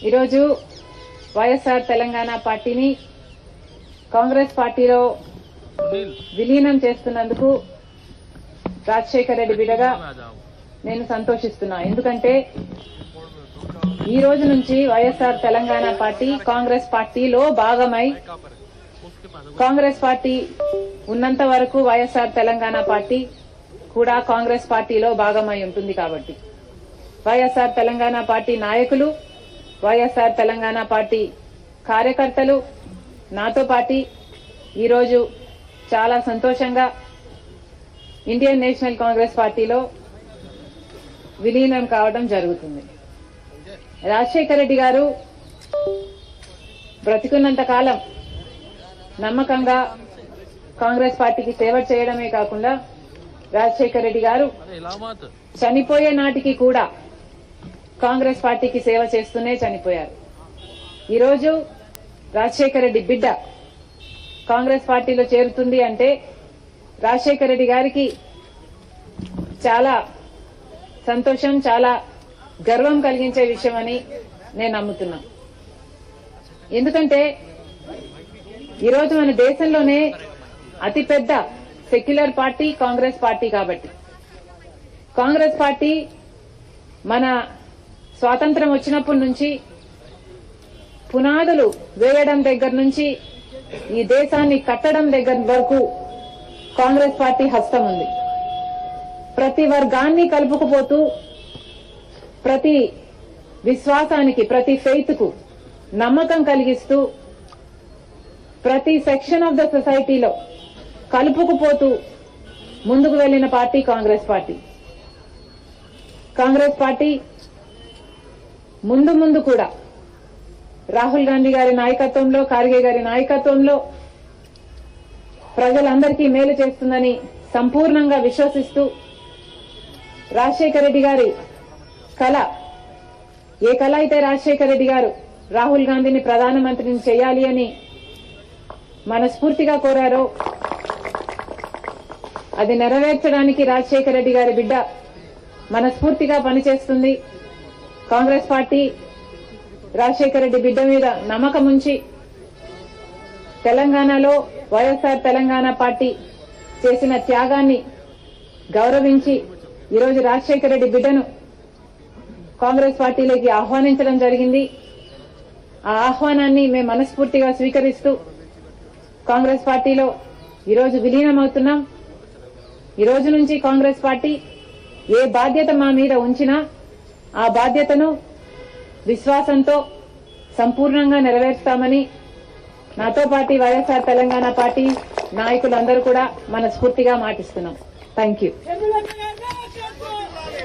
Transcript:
ఈరోజు వైఎస్ఆర్ తెలంగాణ పార్టీని కాంగ్రెస్ పార్టీలో విలీనం చేస్తున్నందుకు రాజశేఖర్ రెడ్డి బిడ్డగా నేను సంతోషిస్తున్నా. ఎందుకంటే ఈ రోజు నుంచి వైఎస్ఆర్ తెలంగాణ పార్టీ కాంగ్రెస్ పార్టీలో భాగమై, కాంగ్రెస్ పార్టీ ఉన్నంత వరకు వైఎస్ఆర్ తెలంగాణ పార్టీ కూడా కాంగ్రెస్ పార్టీలో భాగమై ఉంటుంది. కాబట్టి వైఎస్ఆర్ తెలంగాణ పార్టీ నాయకులు, వైఎస్ఆర్ తెలంగాణ పార్టీ కార్యకర్తలు నాతో పాటు ఈరోజు చాలా సంతోషంగా ఇండియన్ నేషనల్ కాంగ్రెస్ పార్టీలో విలీనం కావడం జరుగుతుంది. రాజశేఖర రెడ్డి గారు బ్రతికున్నంత కాలం నమ్మకంగా కాంగ్రెస్ పార్టీకి సేవ చేయడమే కాకుండా రాజశేఖర రెడ్డి గారు చనిపోయే నాటికి కూడా కాంగ్రెస్ పార్టీకి సేవ చేస్తూనే చనిపోయారు. ఈరోజు రాజశేఖర రెడ్డి బిడ్డ కాంగ్రెస్ పార్టీలో చేరుతుంది అంటే రాజశేఖర రెడ్డి గారికి చాలా సంతోషం, చాలా గర్వం కలిగించే విషయం అని నేను నమ్ముతున్నా. ఎందుకంటే ఈరోజు మన దేశంలోనే అతిపెద్ద సెక్యులర్ పార్టీ కాంగ్రెస్ పార్టీ. కాబట్టి కాంగ్రెస్ పార్టీ మన స్వాతంత్రం వచ్చినప్పటి నుంచి పునాదులు వేయడం దగ్గర నుంచి ఈ దేశాన్ని కట్టడం దగ్గర వరకు కాంగ్రెస్ పార్టీ హస్తం ఉంది. ప్రతి వర్గాన్ని కలుపుకుపోతూ, ప్రతి విశ్వాసానికి, ప్రతి ఫెయిత్ కు నమ్మకం కలిగిస్తూ, ప్రతి సెక్షన్ ఆఫ్ ద సొసైటీలో కలుపుకుపోతూ ముందుకు వెళ్లిన party Congress party. Congress party ముందు కూడా రాహుల్ గాంధీ గారి నాయకత్వంలో, ఖార్గే గారి నాయకత్వంలో ప్రజలందరికీ మేలు చేస్తుందని సంపూర్ణంగా విశ్వసిస్తూ, రాజశేఖర రెడ్డి గారి కళ, ఏ కళ అయితే రాజశేఖర రెడ్డి గారు రాహుల్ గాంధీని ప్రధానమంత్రిని చేయాలి అని మనస్ఫూర్తిగా కోరారో అది నెరవేర్చడానికి రాజశేఖర రెడ్డి గారి బిడ్డ మనస్ఫూర్తిగా పనిచేస్తుంది. కాంగ్రెస్ పార్టీ రాజశేఖర రెడ్డి బిడ్డ మీద నమ్మకం ఉంచి తెలంగాణలో వైఎస్ఆర్ తెలంగాణ పార్టీ చేసిన త్యాగాన్ని గౌరవించి ఈరోజు రాజశేఖర రెడ్డి బిడ్డను కాంగ్రెస్ పార్టీలోకి ఆహ్వానించడం జరిగింది. ఆ ఆహ్వానాన్ని మేము మనస్ఫూర్తిగా స్వీకరిస్తూ కాంగ్రెస్ పార్టీలో ఈరోజు విలీనమవుతున్నాం. ఈ రోజు నుంచి కాంగ్రెస్ పార్టీ ఏ బాధ్యత మా మీద ఉంచినా ఆ బాధ్యతను విశ్వాసంతో సంపూర్ణంగా నెరవేర్స్తామని నాతో పాటు వైఎస్ఆర్ తెలంగాణ పార్టీ నాయకులందరూ కూడా మనస్ఫూర్తిగా మాటిస్తున్నాం. Thank you.